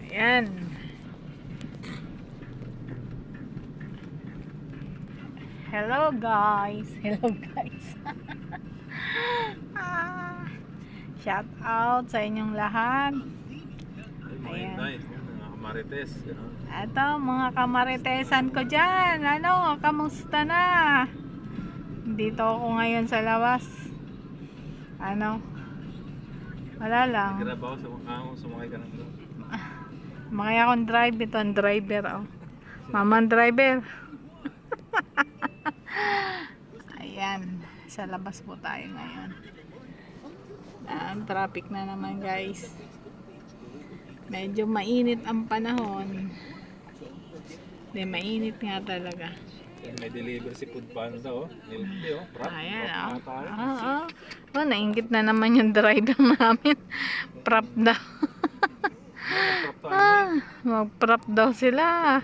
Ayan. Hello guys. Hello guys. Shout out sa inyong lahat. Ayan. Mga kamarites. Ito, mga kamaritesan ko dyan. Ano, kamusta na? Dito ako ngayon sa labas. Ano? Wala lang. Nagrab ako sa mukha mo, sumakay ka ng doon. Makaya akong drive. Ito ang driver. Oh. Mamang driver. Ayan. Sa labas po tayo ngayon. Ang traffic na naman guys. Medyo mainit ang panahon. Hindi, mainit nga talaga. May deliver si Food Panda, oh. Nilpti, oh. Prop. Ayan, Prop oh. na tayo. Oo. Oh, nainggit na naman yung driver namin. Prop daw. Prop tayo. Mag-prop daw sila.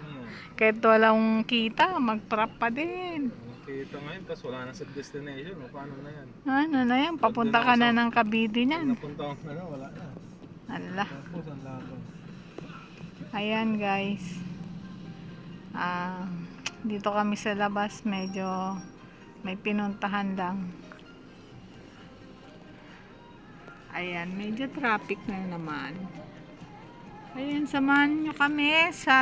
Kahit walang kita, mag-prop pa din. Nakita ngayon, tapos wala na sa destination. O, paano na yan? Ano na yan? Papunta ka na ng Cavite Pag niyan. napunta ako na, wala na. Allah. Tapos, ang laban. Ayan guys. Dito kami sa labas. Medyo may pinuntahan lang. Ayan. Medyo traffic na naman. Ayan. Samahan nyo kami sa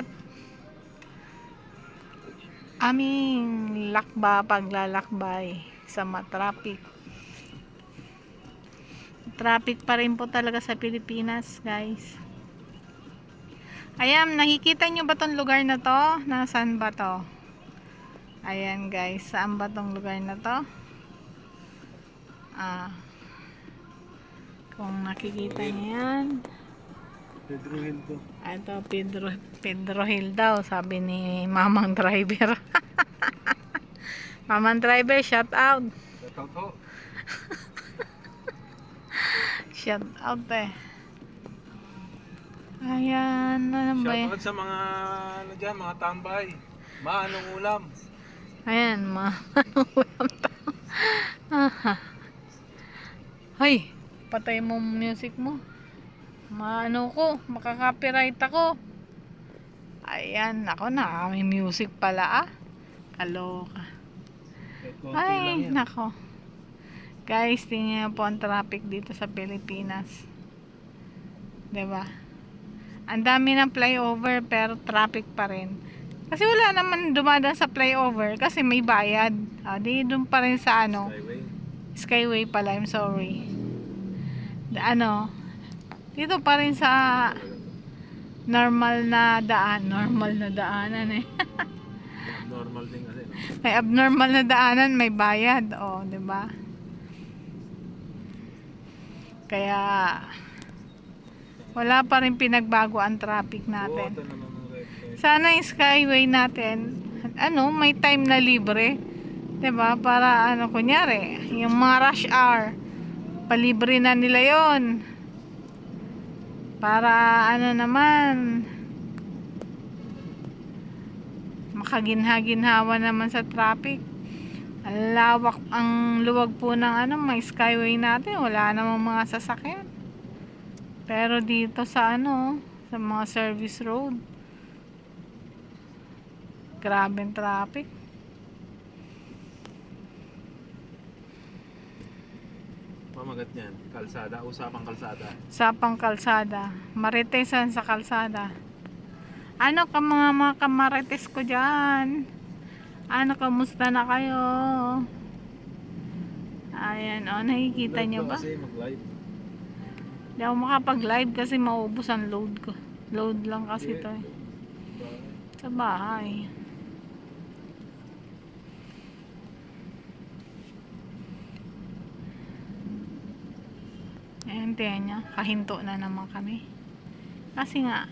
aming paglalakbay sa traffic. Traffic pa rin po talaga sa Pilipinas guys. Ayan, nakikita nyo ba tong lugar na to? Nasaan ba to? Ayan guys, saan ba tong lugar na to? Kung nakikita nyo yan. Pedro Hill to. Ito, Pedro Hill daw, sabi ni mamang driver. Mamang driver, shout out. Shout out ho. Shout out eh. Ayan, ano ba Shout yan? out sa mga, ano dyan, mga tambay. Anong ulam? Ayan, ulam to. Hoy, patay mo music mo. Makaka-copyright ako. Ayan, ako na, may music pala Kaloka. Ay, nako. Guys, tingnan po ang traffic dito sa Pilipinas. 'Di ba? Ang dami ng flyover pero traffic pa rin. Kasi wala naman dumadaan sa flyover kasi may bayad. Di doon pa rin sa Skyway pala, I'm sorry. Dito pa rin sa normal na daanan eh. Normal din kasi, no? May abnormal na daanan, may bayad. 'di ba? Kaya wala pa rin pinagbago ang traffic natin. Sana yung Skyway natin, may time na libre. 'Di ba? Para kunyari, yung mga rush hour, palibre na nila 'yon. Para naman, makaginha-ginhawa naman sa traffic. Ang luwag po ng may Skyway natin, wala namang mga sasakyan. Pero dito sa sa mga service road, grabe ang traffic. Mamagat niyan, kalsada, usapang kalsada. Usapang kalsada, maritesan sa kalsada. Mga kamarites ko dyan? Kamusta na kayo? Ayan, nakikita nyo ba? Kasi mag-live. Hindi ako makapag-live kasi maubos ang load ko. Load lang kasi ito eh. Sa bahay. Ayan, tiyan nyo. Kahinto na naman kami. Kasi nga,